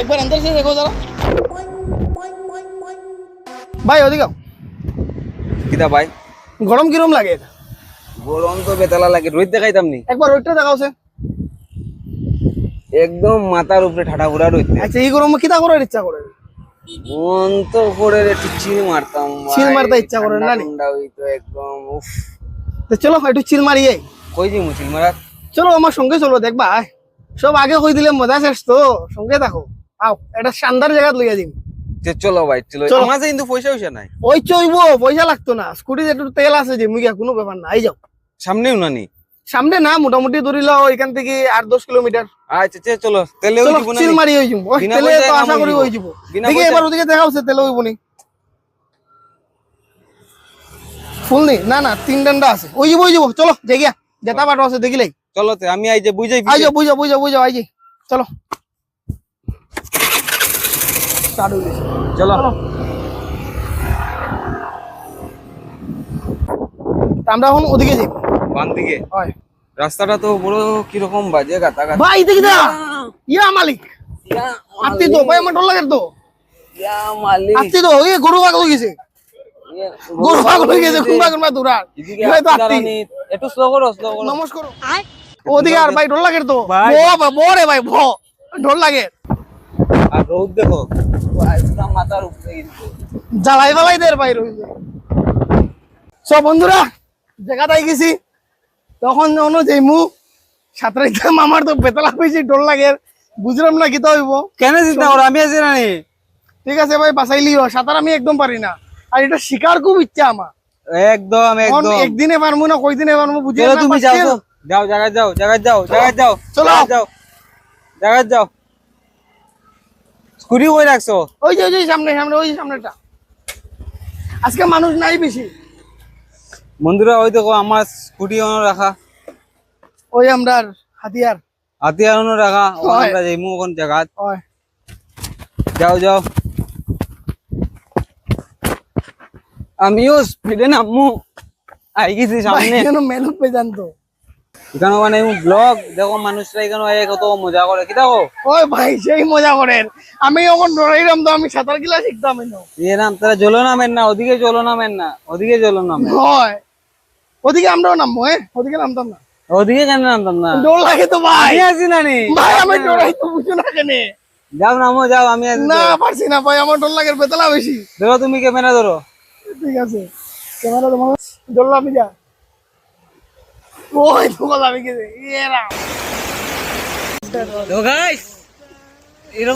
একবার अंदर से देखो जरा ভাই ওদিকে কিটা ভাই গরম কিরম লাগে গরম তো বেতালা লাগে রোদ দেখাইতাম নি একবার রোদটা দেখাও সে একদম মাথার উপরে ঠাডা পুরা রোদ আচ্ছা এই গরমে কিটা করার ইচ্ছা করে মন তো করে একটু চিল মারতাম চিল মারতে ইচ্ছা করে না নি ঠান্ডা হই তো একদম উফ তো চলো একটু চিল মারিয়ে কই দিমু চিল মারা চলো আমার সঙ্গে চলো দেখবা সব আগে কই দিলে মজা শেষ তো সঙ্গে থাকো আও এটা শানদার জায়গা লইয়া দিম চলো ভাই চলো আমার কাছে কিন্তু পয়সা নাই ওই চইবো পয়সা লাগতো না স্কুটি একটু তেল আছে যে মুইয়া কোনো ব্যাপার না আই যাও সামনেও নানি সামনে না মোটামুটি ধরিলাও এখান থেকে 8-10 কিলোমিটার আচ্ছা চলো তেলেও দিব না চিল মারি হই যাব তেলে তো আশা করি হই যাব দেখি এবার ওদিকে দেখাওছে তেলে হইব নি ফুল নি না না তিন ডান্ডা আছে ওই যাব চলো দেখিয়া যেটা বাটো আছে দেখিলাই চলো তে আমি আই যে বুঝাই আইজো বুঝাও আই যে চলো স্টার্ট হইছে চলো আমরা এখন ওদিকে যাই বাম দিকে হয় রাস্তাটা তো বড় কি রকম বাজে গাতা গাতা ভাই দেখি দা ইয়া মালিক আত্তি তো ভাই আমার ডর লাগে তো ইয়া মালিক আত্তি তো এই গরু পাগল হয়ে গেছে গরু পাগল হয়ে গেছে কোনবা দূরা ভাই তো আত্তি একটু স্লো করো নমস্কার ওদিকে আর ভাই ডর লাগে তো বো রে ভাই বো ডর লাগে আর রোদ দেখো একদম মাথার উপরে কিন্তু জ্বালাই ফালাই দের ভাই রইছে সব বন্ধুরা জায়গাটাই গেছি তখন অন্য যাইমু সাঁতরাইতাম আমার তো বেতলা হয়েছে ডর লাগে বুঝলাম না কি তো হইব কেন চিন্তা করো আমি আছি রানি ঠিক আছে ভাই বাঁচাইলিও সাঁতার আমি একদম পারি না আর এটা শিকার খুব ইচ্ছা আমার একদম একদিনে পারবো না কয়দিনে পারবো বুঝিয়ে চলো তুমি যাও জায়গায় যাও চলো জায়গায় যাও স্কুটি কই রাখছো ওই যে সামনে ওই সামনেটা আজকে মানুষ নাই বেশি বন্ধুরা ওই দেখো আমার স্কুটি অন রাখা ওই আমরা হাতিয়ার অন রাখা আমরা যাইমু কোন জায়গা ওই যাও আমিও স্পিডে নামু আই গেছি সামনে কেন মেলুক পে জানতো এখানে মানে ব্লগ দেখো মানুষরা এখানে কত মজা করে কি দেখো ওই ভাই সেই মজা করেন আমি যখন ডরাইলাম তো আমি সাঁতার কিলা শিখতাম নাম তারা জলো নামেন না ওদিকে জলো নামেন হয় ওদিকে আমরাও নামবো ওদিকে নামতাম না ওদিকে কেন নামতাম না ডর লাগে তো ভাই আছি নানি ভাই আমি ডরাই তো বুঝো না কেন যাও নামো যাও আমি আছি না পারছি না ভাই আমার ডর লাগে বেতলা বেশি ধরো তুমি ক্যামেরা ধরো ঠিক আছে ক্যামেরা তোমার ধরলাম আমি যা ওই তো আমি গেছে তো গাইস